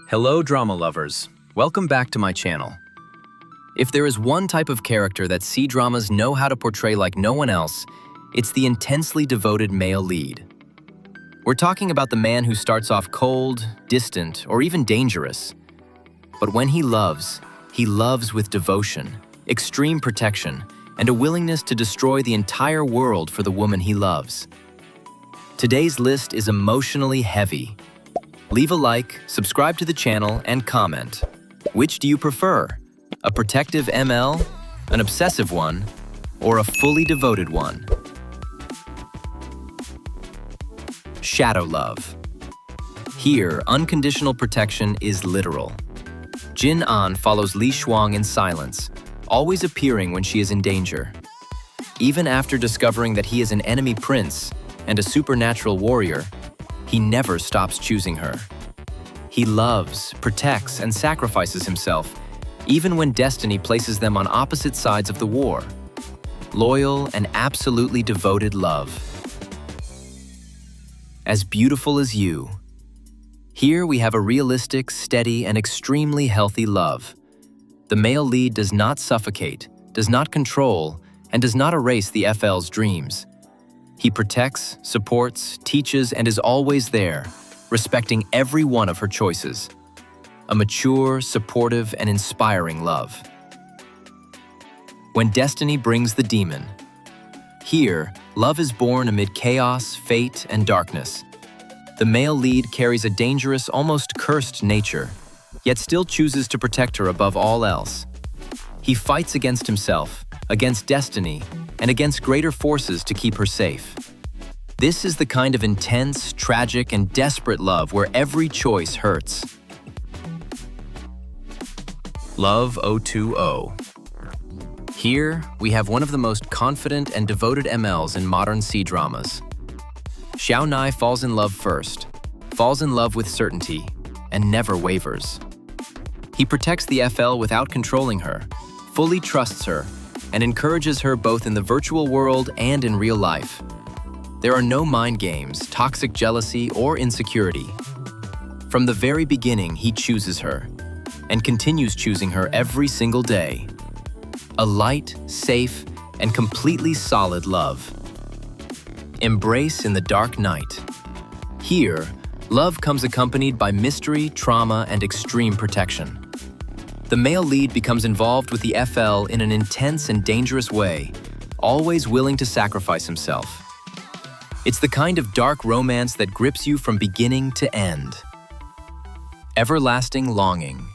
Hello, drama lovers. Welcome back to my channel. If there is one type of character that C-dramas know how to portray like no one else, it's the intensely devoted male lead. We're talking about the man who starts off cold, distant, or even dangerous. But when he loves with devotion, extreme protection, and a willingness to destroy the entire world for the woman he loves. Today's list is emotionally heavy. Leave a like, subscribe to the channel, and comment. Which do you prefer? A protective ML, an obsessive one, or a fully devoted one? Shadow love. Here, unconditional protection is literal. Jin An follows Li Shuang in silence, always appearing when she is in danger. Even after discovering that he is an enemy prince and a supernatural warrior, he never stops choosing her. He loves, protects, and sacrifices himself, even when destiny places them on opposite sides of the war. Loyal and absolutely devoted love. As beautiful as you. Here we have a realistic, steady, and extremely healthy love. The male lead does not suffocate, does not control, and does not erase the FL's dreams. He protects, supports, teaches, and is always there, respecting every one of her choices. A mature, supportive, and inspiring love. When destiny brings the demon. Here, love is born amid chaos, fate, and darkness. The male lead carries a dangerous, almost cursed nature, yet still chooses to protect her above all else. He fights against himself, against destiny, and against greater forces to keep her safe. This is the kind of intense, tragic, and desperate love where every choice hurts. Love 020. Here, we have one of the most confident and devoted MLs in modern C-dramas. Xiao Nai falls in love first, falls in love with certainty, and never wavers. He protects the FL without controlling her, fully trusts her, and encourages her both in the virtual world and in real life. There are no mind games, toxic jealousy, or insecurity. From the very beginning, he chooses her, and continues choosing her every single day. A light, safe, and completely solid love. Embrace in the dark night. Here, love comes accompanied by mystery, trauma, and extreme protection. The male lead becomes involved with the FL in an intense and dangerous way, always willing to sacrifice himself. It's the kind of dark romance that grips you from beginning to end. Everlasting longing.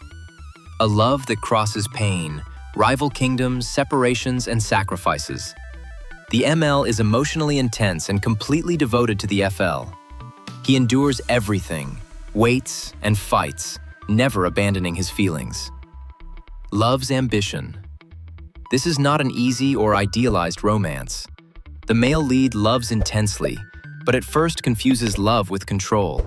A love that crosses pain, rival kingdoms, separations, and sacrifices. The ML is emotionally intense and completely devoted to the FL. He endures everything, waits, and fights, never abandoning his feelings. Love's ambition. This is not an easy or idealized romance. The male lead loves intensely, but at first confuses love with control.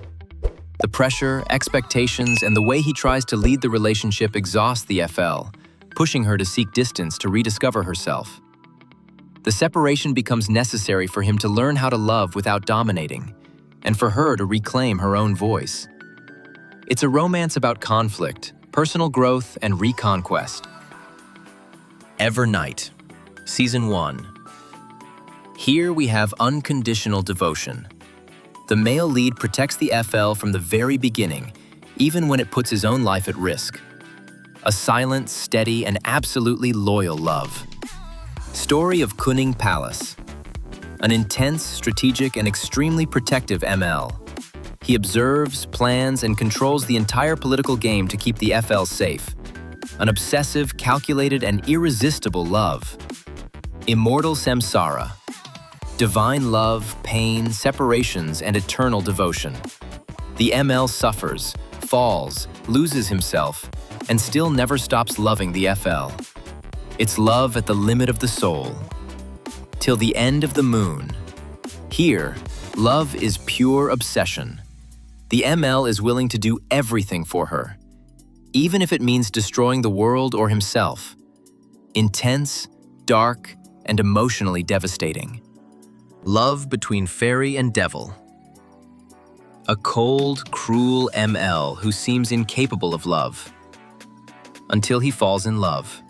The pressure, expectations, and the way he tries to lead the relationship exhaust the FL, pushing her to seek distance to rediscover herself. The separation becomes necessary for him to learn how to love without dominating, and for her to reclaim her own voice. It's a romance about conflict, personal growth, and reconquest. Evernight, Season 1. Here we have unconditional devotion. The male lead protects the FL from the very beginning, even when it puts his own life at risk. A silent, steady, and absolutely loyal love. Story of Kuning Palace. An intense, strategic, and extremely protective ML. He observes, plans, and controls the entire political game to keep the FL safe. An obsessive, calculated, and irresistible love. Immortal samsara. Divine love, pain, separations, and eternal devotion. The ML suffers, falls, loses himself, and still never stops loving the FL. It's love at the limit of the soul. Till the end of the moon. Here, love is pure obsession. The ML is willing to do everything for her, even if it means destroying the world or himself. Intense, dark, and emotionally devastating. Love between fairy and devil. A cold, cruel ML who seems incapable of love. Until he falls in love.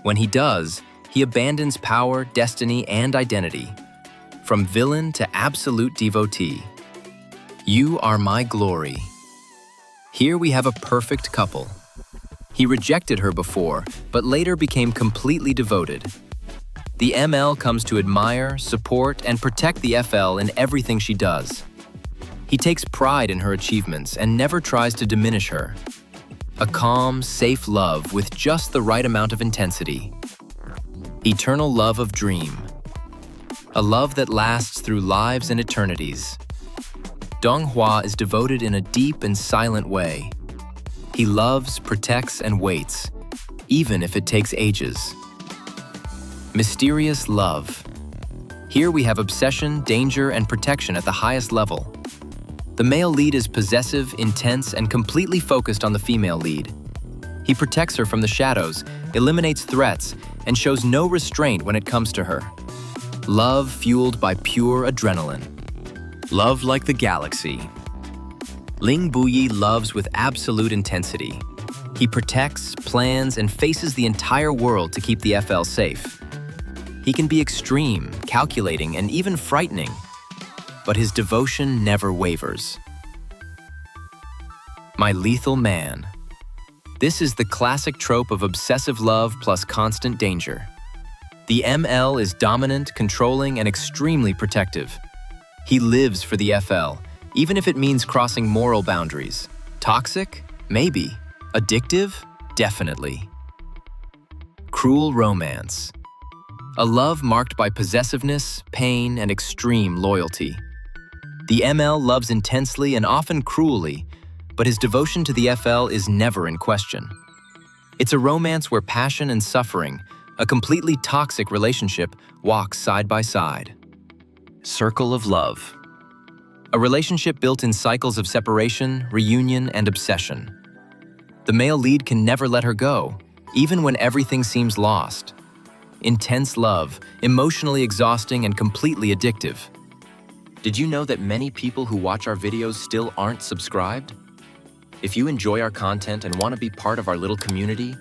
When he does, he abandons power, destiny, and identity. From villain to absolute devotee. You are my glory. Here we have a perfect couple. He rejected her before, but later became completely devoted. The ML comes to admire, support, and protect the FL in everything she does. He takes pride in her achievements and never tries to diminish her. A calm, safe love with just the right amount of intensity. Eternal love of dream. A love that lasts through lives and eternities. Donghua is devoted in a deep and silent way. He loves, protects, and waits, even if it takes ages. Mysterious love. Here we have obsession, danger, and protection at the highest level. The male lead is possessive, intense, and completely focused on the female lead. He protects her from the shadows, eliminates threats, and shows no restraint when it comes to her. Love fueled by pure adrenaline. Love like the galaxy. Ling Buyi loves with absolute intensity. He protects, plans, and faces the entire world to keep the FL safe. He can be extreme, calculating, and even frightening, but his devotion never wavers. My lethal man. This is the classic trope of obsessive love plus constant danger. The ML is dominant, controlling, and extremely protective. He lives for the FL, even if it means crossing moral boundaries. Toxic? Maybe. Addictive? Definitely. Cruel romance. A love marked by possessiveness, pain, and extreme loyalty. The ML loves intensely and often cruelly, but his devotion to the FL is never in question. It's a romance where passion and suffering, a completely toxic relationship, walk side by side. Circle of love. A relationship built in cycles of separation, reunion, and obsession. The male lead can never let her go, even when everything seems lost. Intense love, emotionally exhausting and completely addictive. Did you know that many people who watch our videos still aren't subscribed? If you enjoy our content and want to be part of our little community,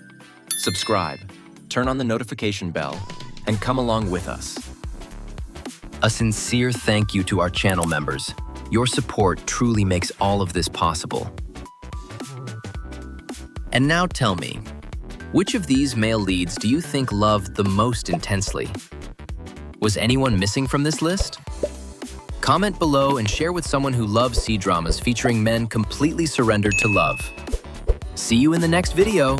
subscribe, turn on the notification bell, and come along with us. A sincere thank you to our channel members. Your support truly makes all of this possible. And now tell me, which of these male leads do you think loved the most intensely? Was anyone missing from this list? Comment below and share with someone who loves cdramas featuring men completely surrendered to love. See you in the next video!